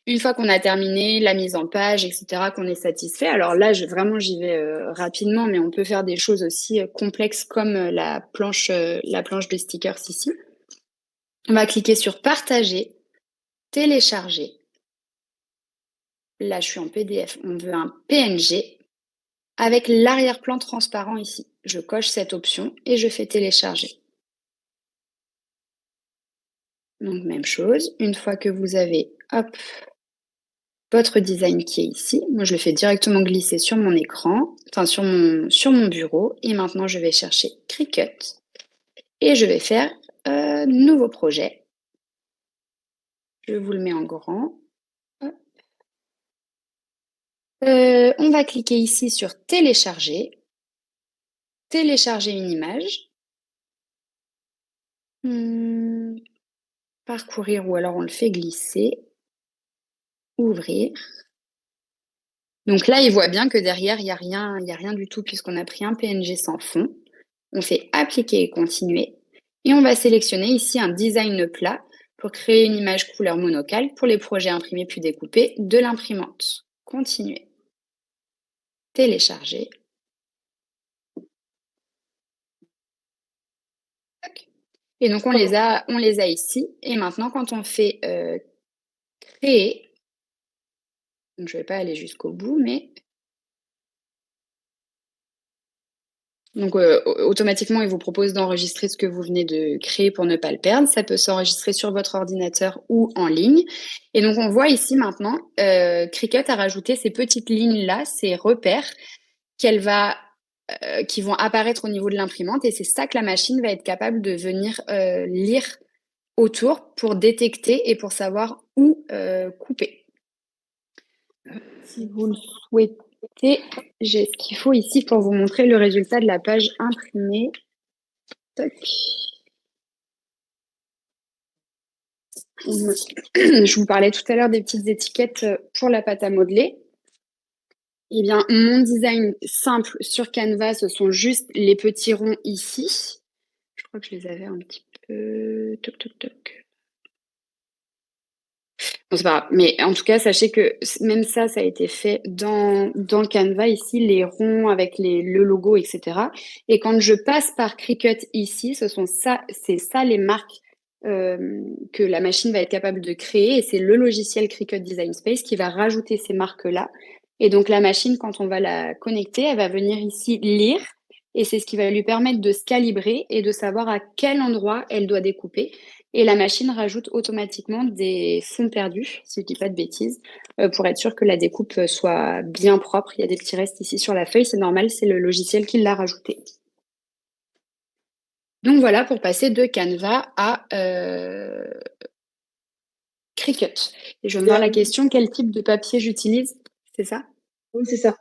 Une fois qu'on a terminé la mise en page, etc., qu'on est satisfait, alors là, vraiment, j'y vais rapidement, mais on peut faire des choses aussi complexes comme la planche de stickers ici. On va cliquer sur partager, télécharger. Là, je suis en PDF. On veut un PNG avec l'arrière-plan transparent ici. Je coche cette option et je fais télécharger. Donc, même chose. Une fois que vous avez, hop, votre design qui est ici, moi, je le fais directement glisser sur mon écran, enfin, sur mon bureau. Et maintenant, je vais chercher Cricut et je vais faire nouveau projet. Je vous le mets en grand. On va cliquer ici sur télécharger. Télécharger une image. Parcourir ou alors on le fait glisser. Ouvrir. Donc là, il voit bien que derrière, il y a rien du tout puisqu'on a pris un PNG sans fond. On fait appliquer et continuer. Et on va sélectionner ici un design plat pour créer une image couleur monocale pour les projets imprimés puis découpés de l'imprimante. Continuer. télécharger. Et donc, on les a ici. Et maintenant, quand on fait créer, donc je ne vais pas aller jusqu'au bout, mais donc automatiquement, il vous propose d'enregistrer ce que vous venez de créer pour ne pas le perdre. Ça peut s'enregistrer sur votre ordinateur ou en ligne. Et donc, on voit ici maintenant, Cricut a rajouté ces petites lignes-là, ces repères qui vont apparaître au niveau de l'imprimante. Et c'est ça que la machine va être capable de venir lire autour pour détecter et pour savoir où couper. Si vous le souhaitez, j'ai ce qu'il faut ici pour vous montrer le résultat de la page imprimée. Toc. Je vous parlais tout à l'heure des petites étiquettes pour la pâte à modeler. Eh bien, mon design simple sur Canva, ce sont juste les petits ronds ici. Je crois que je les avais un petit peu... Toc, toc, toc. Bon, c'est pas grave. Mais en tout cas, sachez que même ça a été fait dans Canva, ici, les ronds avec le logo, etc. Et quand je passe par Cricut ici, c'est ça les marques que la machine va être capable de créer. Et c'est le logiciel Cricut Design Space qui va rajouter ces marques-là. Et donc, la machine, quand on va la connecter, elle va venir ici lire. Et c'est ce qui va lui permettre de se calibrer et de savoir à quel endroit elle doit découper. Et la machine rajoute automatiquement des fonds perdus, si je ne dis pas de bêtises, pour être sûr que la découpe soit bien propre. Il y a des petits restes ici sur la feuille, c'est normal, c'est le logiciel qui l'a rajouté. Donc voilà pour passer de Canva à Cricut. Et je vais me voir la question, quel type de papier j'utilise? C'est ça? Oui, c'est ça.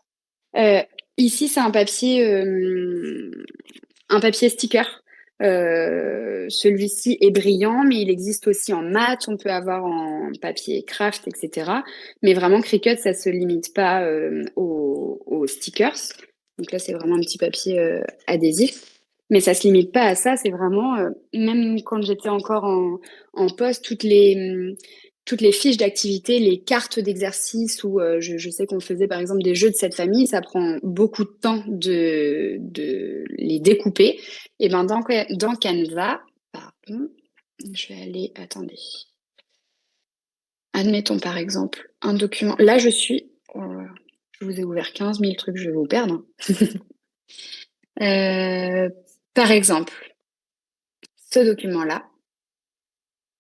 Ici, c'est un papier sticker. Celui-ci est brillant, mais il existe aussi en mat, on peut avoir en papier craft, etc. Mais vraiment, Cricut, ça se limite pas aux stickers. Donc là, c'est vraiment un petit papier adhésif. Mais ça se limite pas à ça, c'est vraiment, même quand j'étais encore en poste, toutes les fiches d'activité, les cartes d'exercice où je sais qu'on faisait par exemple des jeux de cette famille, ça prend beaucoup de temps de les découper. Et ben dans Canva, pardon, je vais aller, attendez. Admettons par exemple un document. Là, je vous ai ouvert 15 000 trucs, je vais vous perdre. Par exemple, ce document-là,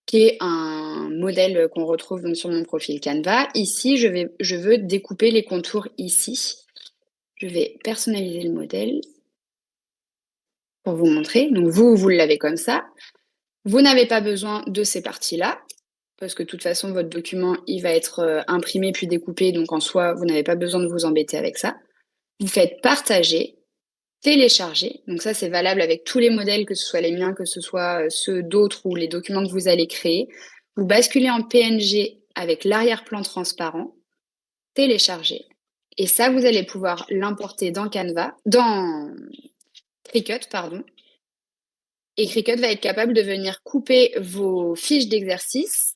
qui est un modèle qu'on retrouve donc sur mon profil Canva. Ici, je veux découper les contours ici. Je vais personnaliser le modèle pour vous montrer. Donc vous l'avez comme ça. Vous n'avez pas besoin de ces parties-là, parce que de toute façon, votre document, il va être imprimé puis découpé. Donc en soi, vous n'avez pas besoin de vous embêter avec ça. Vous faites partager, télécharger. Donc ça, c'est valable avec tous les modèles, que ce soit les miens, que ce soit ceux d'autres ou les documents que vous allez créer. Vous basculez en PNG avec l'arrière-plan transparent, télécharger. Et ça, vous allez pouvoir l'importer dans Cricut, pardon. Et Cricut va être capable de venir couper vos fiches d'exercice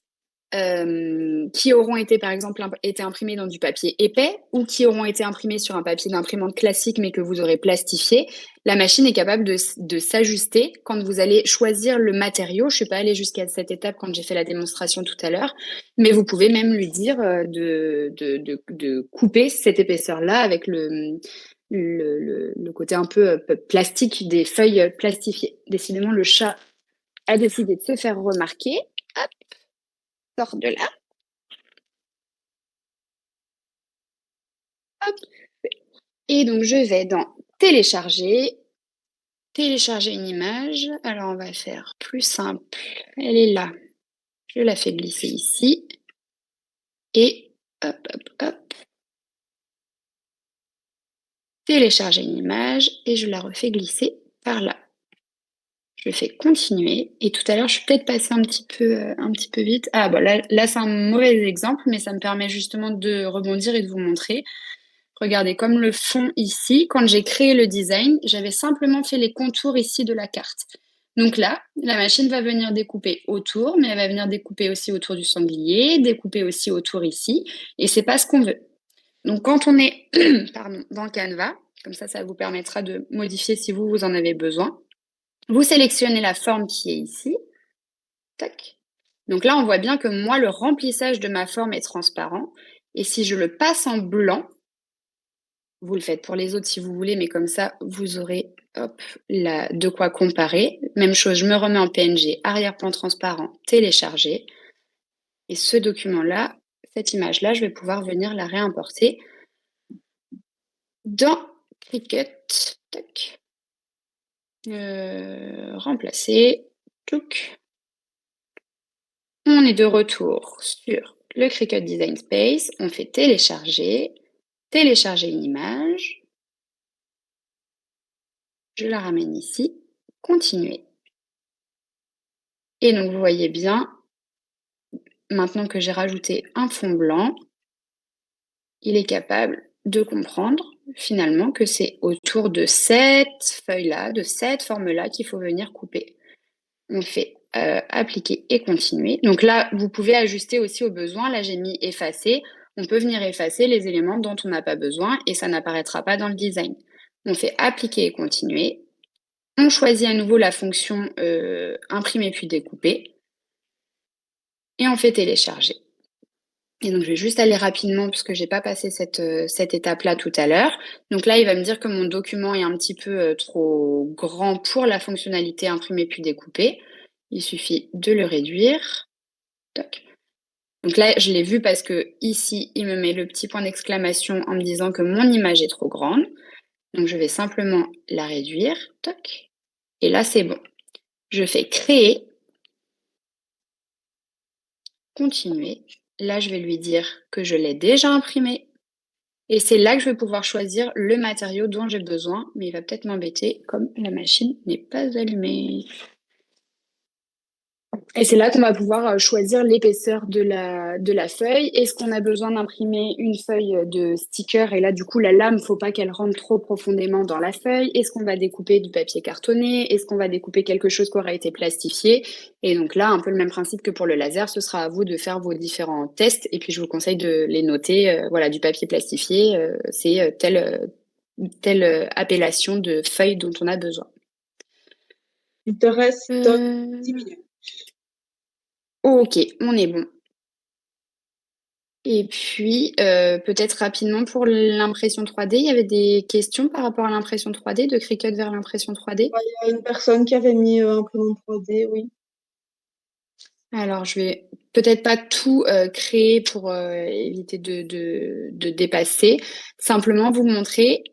qui auront été, par exemple, été imprimées dans du papier épais ou qui auront été imprimées sur un papier d'imprimante classique mais que vous aurez plastifié. La machine est capable de s'ajuster quand vous allez choisir le matériau. Je ne suis pas allée jusqu'à cette étape quand j'ai fait la démonstration tout à l'heure, mais vous pouvez même lui dire de couper cette épaisseur-là avec le côté un peu plastique des feuilles plastifiées. Décidément, le chat a décidé de se faire remarquer. Hop, sort de là. Hop. Et donc, je vais dans télécharger une image. Alors, on va faire plus simple. Elle est là. Je la fais glisser ici. Et hop, hop, hop. Télécharger une image et je la refais glisser par là. Je fais continuer. Et tout à l'heure, je suis peut-être passée un petit peu vite. Ah, bah là c'est un mauvais exemple, mais ça me permet justement de rebondir et de vous montrer. Regardez, comme le fond ici, quand j'ai créé le design, j'avais simplement fait les contours ici de la carte. Donc là, la machine va venir découper autour, mais elle va venir découper aussi autour du sanglier, découper aussi autour ici. Et c'est pas ce qu'on veut. Donc quand on est pardon, dans Canva, comme ça vous permettra de modifier si vous en avez besoin. Vous sélectionnez la forme qui est ici. Tac. Donc là, on voit bien que moi, le remplissage de ma forme est transparent. Et si je le passe en blanc, vous le faites pour les autres si vous voulez, mais comme ça, vous aurez de quoi comparer. Même chose, je me remets en PNG, arrière-plan transparent, télécharger. Et ce document-là, cette image-là, je vais pouvoir venir la réimporter dans Cricut. Tac. Remplacer. Touc. On est de retour sur le Cricut Design Space. On fait télécharger. Télécharger une image. Je la ramène ici. Continuer. Et donc, vous voyez bien, maintenant que j'ai rajouté un fond blanc, il est capable de comprendre finalement que c'est autour de cette feuille-là, de cette forme-là qu'il faut venir couper. On fait appliquer et continuer. Donc là, vous pouvez ajuster aussi au besoin. Là, j'ai mis effacer. On peut venir effacer les éléments dont on n'a pas besoin et ça n'apparaîtra pas dans le design. On fait appliquer et continuer. On choisit à nouveau la fonction imprimer puis découper et on fait télécharger. Et donc, je vais juste aller rapidement puisque j'ai pas passé cette étape-là tout à l'heure. Donc là, il va me dire que mon document est un petit peu trop grand pour la fonctionnalité imprimer puis découper. Il suffit de le réduire. Toc. Donc là, je l'ai vu parce que ici, il me met le petit point d'exclamation en me disant que mon image est trop grande. Donc, je vais simplement la réduire. Toc. Et là, c'est bon. Je fais créer. Continuer. Là, je vais lui dire que je l'ai déjà imprimé. Et c'est là que je vais pouvoir choisir le matériau dont j'ai besoin. Mais il va peut-être m'embêter comme la machine n'est pas allumée. Et c'est là qu'on va pouvoir choisir l'épaisseur de la feuille. Est-ce qu'on a besoin d'imprimer une feuille de sticker? Et là, du coup, la lame, faut pas qu'elle rentre trop profondément dans la feuille. Est-ce qu'on va découper du papier cartonné? Est-ce qu'on va découper quelque chose qui aura été plastifié? Et donc là, un peu le même principe que pour le laser, ce sera à vous de faire vos différents tests. Et puis, je vous conseille de les noter. Voilà, du papier plastifié, c'est telle appellation de feuille dont on a besoin. Il te reste 10 minutes. Ok, on est bon. Et puis, peut-être rapidement pour l'impression 3D, il y avait des questions par rapport à l'impression 3D, de Cricut vers l'impression 3D? Il y a une personne qui avait mis imprimante 3D, oui. Alors, je vais peut-être pas tout créer pour éviter de dépasser. Simplement vous montrer,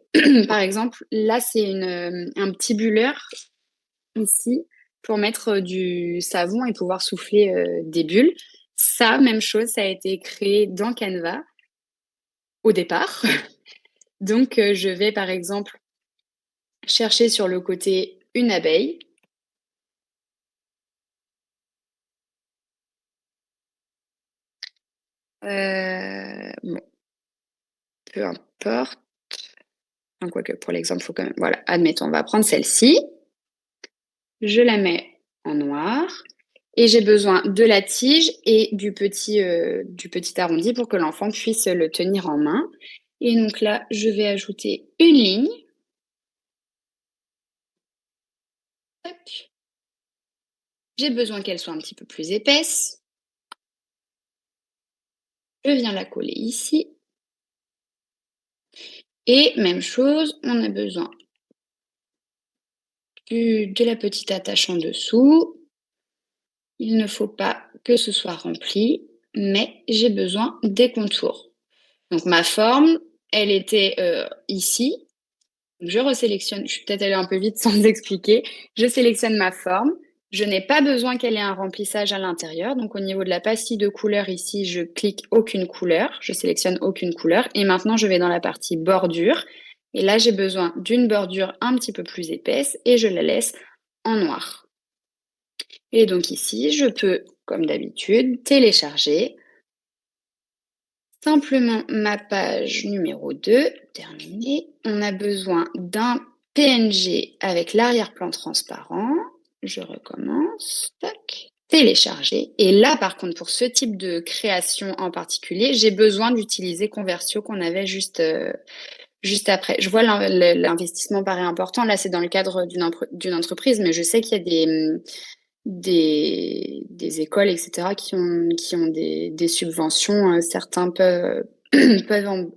par exemple, là, c'est un petit bulleur ici pour mettre du savon et pouvoir souffler des bulles. Ça, même chose, ça a été créé dans Canva au départ. Donc, je vais par exemple chercher sur le côté une abeille. Bon, peu importe. Enfin, quoique pour l'exemple, il faut quand même. Voilà, admettons, on va prendre celle-ci. Je la mets en noir. Et j'ai besoin de la tige et du petit arrondi pour que l'enfant puisse le tenir en main. Et donc là, je vais ajouter une ligne. Hop. J'ai besoin qu'elle soit un petit peu plus épaisse. Je viens la coller ici. Et même chose, on a besoin de la petite attache en dessous. Il ne faut pas que ce soit rempli, mais j'ai besoin des contours. Donc ma forme, elle était ici. Je resélectionne, je suis peut-être allée un peu vite sans expliquer. Je sélectionne ma forme. Je n'ai pas besoin qu'elle ait un remplissage à l'intérieur. Donc au niveau de la pastille de couleur ici, je clique aucune couleur. Je sélectionne aucune couleur. Et maintenant, je vais dans la partie bordure. Et là, j'ai besoin d'une bordure un petit peu plus épaisse et je la laisse en noir. Et donc ici, je peux, comme d'habitude, télécharger simplement ma page numéro 2, terminée. On a besoin d'un PNG avec l'arrière-plan transparent. Je recommence. Tac. télécharger. Et là, par contre, pour ce type de création en particulier, j'ai besoin d'utiliser Conversio qu'on avait juste après. Je vois l'investissement paraît important. Là, c'est dans le cadre d'une entreprise, mais je sais qu'il y a des écoles, etc., qui ont des subventions. Certains peuvent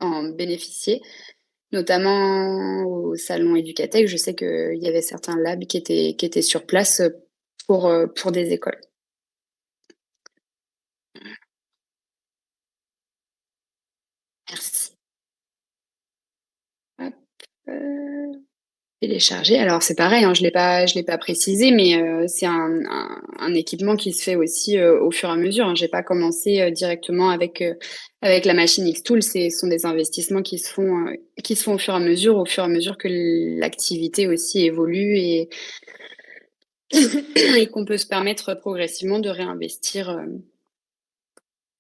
en bénéficier, notamment au salon Educatec. Je sais qu'il y avait certains labs qui étaient sur place pour des écoles. Merci. Hop, télécharger. Alors c'est pareil, hein, je l'ai pas précisé, mais c'est un équipement qui se fait aussi au fur et à mesure. Hein. J'ai pas commencé directement avec la machine Xtool. Ce sont des investissements qui se font au fur et à mesure que l'activité aussi évolue et qu'on peut se permettre progressivement de réinvestir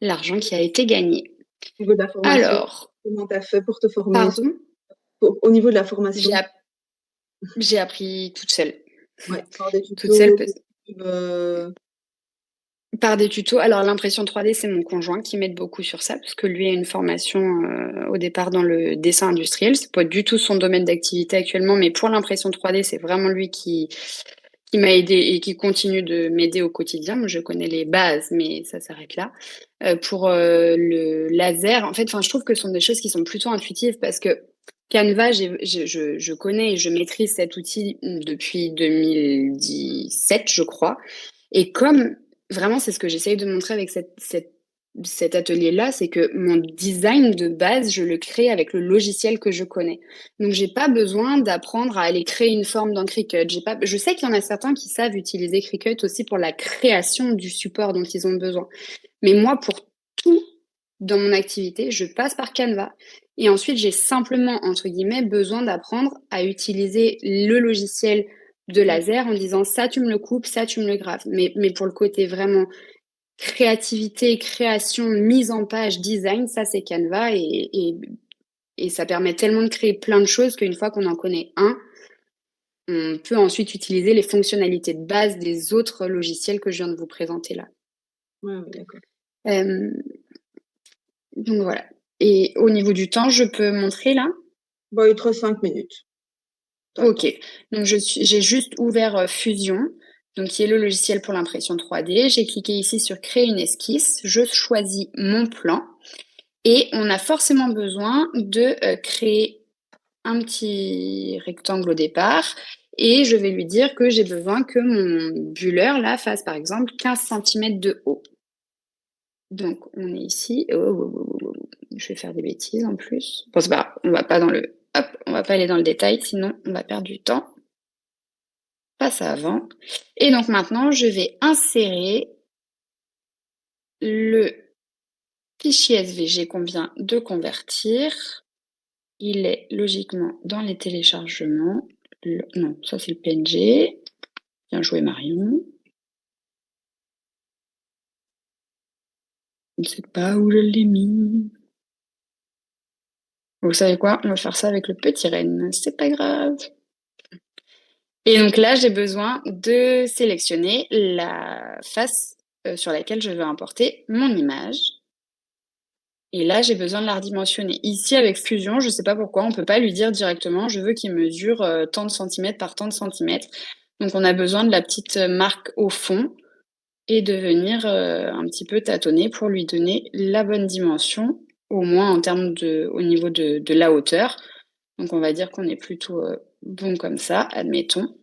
l'argent qui a été gagné. Au niveau de la formation, Alors, comment tu as fait pour te former pardon, au niveau de la formation? j'ai appris toute seule. Ouais, par des Toute seule. tutos, Par des tutos. Alors, l'impression 3D, c'est mon conjoint qui m'aide beaucoup sur ça, parce que lui a une formation au départ dans le dessin industriel. C'est pas du tout son domaine d'activité actuellement, mais pour l'impression 3D, c'est vraiment lui qui m'a aidé et qui continue de m'aider au quotidien. Moi, je connais les bases, mais ça s'arrête là. Pour le laser, en fait, je trouve que ce sont des choses qui sont plutôt intuitives parce que Canva, je connais et je maîtrise cet outil depuis 2017, je crois. Et comme vraiment, c'est ce que j'essaye de montrer avec cet atelier-là, c'est que mon design de base, je le crée avec le logiciel que je connais. Donc, j'ai pas besoin d'apprendre à aller créer une forme dans Cricut. Je sais qu'il y en a certains qui savent utiliser Cricut aussi pour la création du support dont ils ont besoin. Mais moi, pour tout dans mon activité, je passe par Canva. Et ensuite, j'ai simplement, entre guillemets, besoin d'apprendre à utiliser le logiciel de laser en disant ça, tu me le coupes, ça, tu me le graves. Mais pour le côté vraiment créativité, création, mise en page, design, ça, c'est Canva. Et ça permet tellement de créer plein de choses qu'une fois qu'on en connaît un, on peut ensuite utiliser les fonctionnalités de base des autres logiciels que je viens de vous présenter là. ouais, d'accord. Donc voilà. Et au niveau du temps, je peux montrer là? Bah, il te reste 5 minutes. Ok. Donc j'ai juste ouvert Fusion, donc qui est le logiciel pour l'impression 3D. J'ai cliqué ici sur créer une esquisse. Je choisis mon plan et on a forcément besoin de créer un petit rectangle au départ. Et je vais lui dire que j'ai besoin que mon bulleur là fasse par exemple 15 cm de haut. Donc on est ici. Je vais faire des bêtises en plus. Bon, c'est pas grave, on va pas on va pas aller dans le détail, sinon on va perdre du temps. Pas ça avant. Et donc maintenant, je vais insérer le fichier SVG qu'on vient de convertir. Il est logiquement dans les téléchargements. Non, ça c'est le PNG. Bien joué Marion. Je ne sais pas où je l'ai mis. Vous savez quoi? On va faire ça avec le petit renne. C'est pas grave. Et donc là, j'ai besoin de sélectionner la face sur laquelle je veux importer mon image. Et là, j'ai besoin de la redimensionner. Ici, avec Fusion, je ne sais pas pourquoi, on ne peut pas lui dire directement, je veux qu'il mesure tant de centimètres par tant de centimètres. Donc, on a besoin de la petite marque au fond et de venir un petit peu tâtonner pour lui donner la bonne dimension, au moins au niveau de la hauteur. Donc, on va dire qu'on est plutôt bon comme ça, admettons.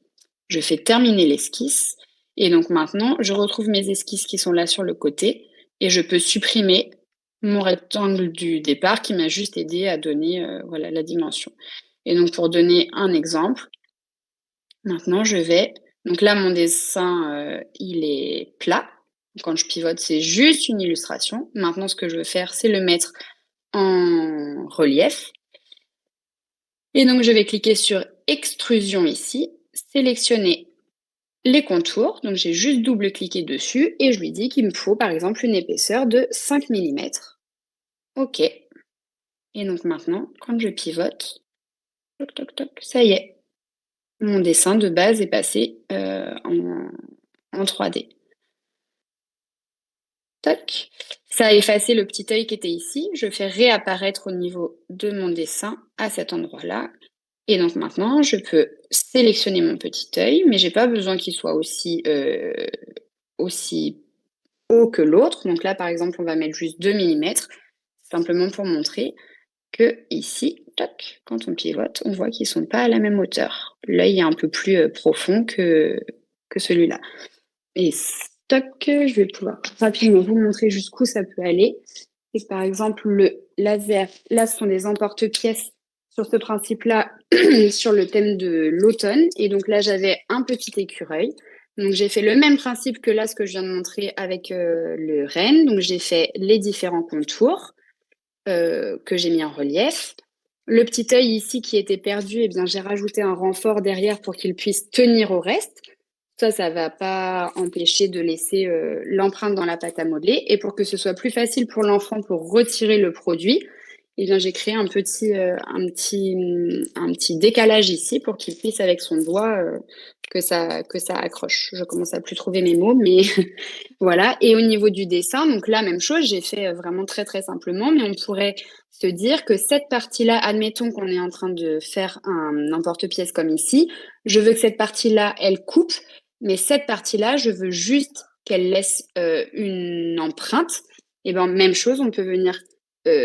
Je fais terminer l'esquisse. Et donc maintenant, je retrouve mes esquisses qui sont là sur le côté et je peux supprimer mon rectangle du départ qui m'a juste aidé à donner voilà, la dimension. Et donc pour donner un exemple, maintenant je vais... Donc là, mon dessin, il est plat. Quand je pivote, c'est juste une illustration. Maintenant, ce que je veux faire, c'est le mettre en relief. Et donc, je vais cliquer sur extrusion ici, sélectionner les contours. Donc, j'ai juste double-cliqué dessus et je lui dis qu'il me faut, par exemple, une épaisseur de 5 mm. OK. Et donc maintenant, quand je pivote, toc, toc, toc, ça y est. Mon dessin de base est passé en 3D. Toc. Ça a effacé le petit œil qui était ici. Je fais réapparaître au niveau de mon dessin à cet endroit-là. Et donc maintenant, je peux sélectionner mon petit œil, mais j'ai pas besoin qu'il soit aussi haut que l'autre. Donc là, par exemple, on va mettre juste 2 millimètres, simplement pour montrer que ici, toc, quand on pivote, on voit qu'ils sont pas à la même hauteur. L'œil est un peu plus profond que celui-là. Et stock, je vais pouvoir rapidement vous montrer jusqu'où ça peut aller. C'est que par exemple, le laser, là, ce sont des emporte-pièces sur ce principe-là, sur le thème de l'automne. Et donc là, j'avais un petit écureuil. Donc j'ai fait le même principe que là, ce que je viens de montrer avec le renne. Donc j'ai fait les différents contours que j'ai mis en relief. Le petit œil ici qui était perdu, eh bien j'ai rajouté un renfort derrière pour qu'il puisse tenir au reste. Ça va pas empêcher de laisser l'empreinte dans la pâte à modeler. Et pour que ce soit plus facile pour l'enfant pour retirer le produit, eh bien, j'ai créé un petit décalage ici pour qu'il puisse avec son doigt que ça accroche. Je commence à plus trouver mes mots, mais voilà. Et au niveau du dessin, donc là, même chose, j'ai fait vraiment très très simplement, mais on pourrait se dire que cette partie-là, admettons qu'on est en train de faire un emporte-pièce comme ici, je veux que cette partie-là, elle coupe, mais cette partie-là, je veux juste qu'elle laisse une empreinte. Et ben même chose, on peut venir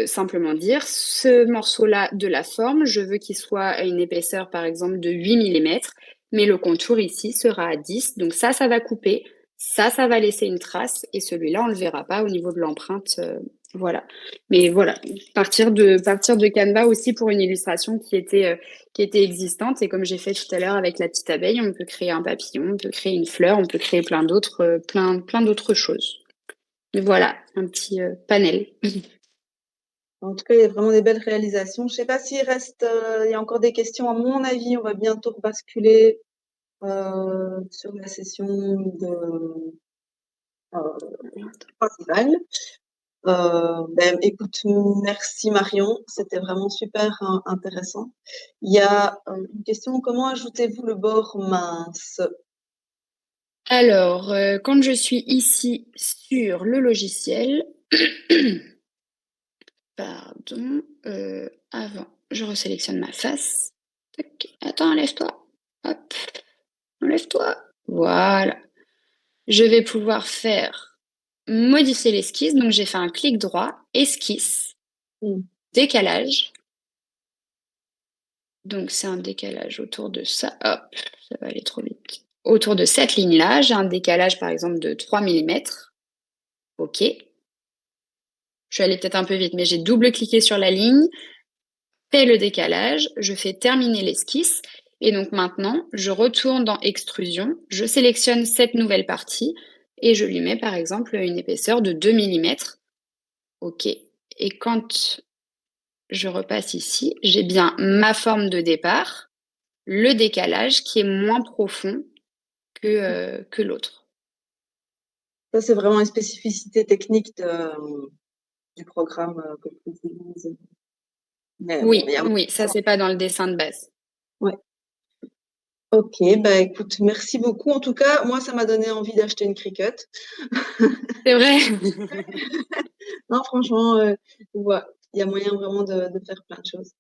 simplement dire ce morceau-là de la forme, je veux qu'il soit à une épaisseur par exemple de 8 millimètres, mais le contour ici sera à 10. Donc ça va couper, ça va laisser une trace, et celui-là, on ne le verra pas au niveau de l'empreinte. Voilà. Mais voilà, partir de Canva aussi pour une illustration qui était existante. Et comme j'ai fait tout à l'heure avec la petite abeille, on peut créer un papillon, on peut créer une fleur, on peut créer plein d'autres choses. Mais voilà, un petit panel. En tout cas, il y a vraiment des belles réalisations. Je sais pas s'il reste, il y a encore des questions. À mon avis, on va bientôt basculer sur la session principale. Écoute, merci Marion, c'était vraiment super intéressant. Il y a une question, comment ajoutez-vous le bord mince? Alors, quand je suis ici sur le logiciel, pardon, avant, je resélectionne ma face. Tac. Attends, enlève-toi. Hop, enlève-toi. Voilà. Je vais pouvoir faire modifier l'esquisse. Donc, j'ai fait un clic droit, esquisse, décalage. Donc, c'est un décalage autour de ça. Hop, ça va aller trop vite. Autour de cette ligne-là, j'ai un décalage, par exemple, de 3 millimètres. OK. Je suis allée peut-être un peu vite, mais j'ai double-cliqué sur la ligne, fait le décalage, je fais terminer l'esquisse. Et donc maintenant, je retourne dans extrusion, je sélectionne cette nouvelle partie et je lui mets par exemple une épaisseur de 2 millimètres. OK. Et quand je repasse ici, j'ai bien ma forme de départ, le décalage qui est moins profond que l'autre. Ça, c'est vraiment une spécificité technique du programme que tu utilises. Mais bon, Oui, oui, ça c'est pas dans le dessin de base. Ouais. Ok, bah écoute, merci beaucoup. En tout cas, moi, ça m'a donné envie d'acheter une Cricut. C'est vrai. Non, franchement, ouais, il y a moyen vraiment de faire plein de choses.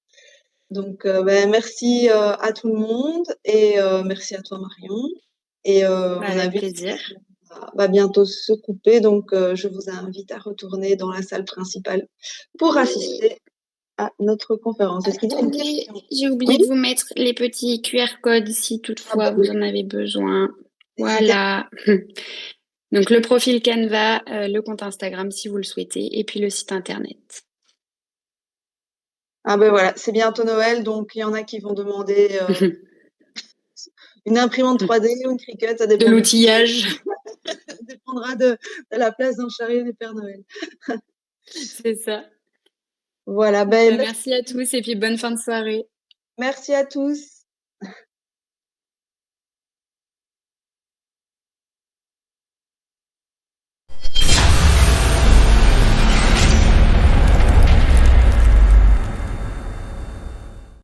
Donc, merci à tout le monde et merci à toi, Marion. Et on a Avec vu plaisir. va bientôt se couper, donc je vous invite à retourner dans la salle principale pour assister à notre conférence. Est-ce qu'il y a une Attendez, question? j'ai oublié Oui? de vous mettre les petits QR codes si Ah toutefois bah vous oui, en avez besoin. n'hésitez Voilà. Donc le profil Canva, le compte Instagram si vous le souhaitez, et puis le site internet. Ah ben voilà, c'est bientôt Noël, donc il y en a qui vont demander une imprimante 3D ou une Cricut, ça De l'outillage, dépendra de la place dans le chariot du Père Noël. c'est ça. Voilà, Bon, ben bah, merci à tous et puis bonne fin de soirée. merci à tous.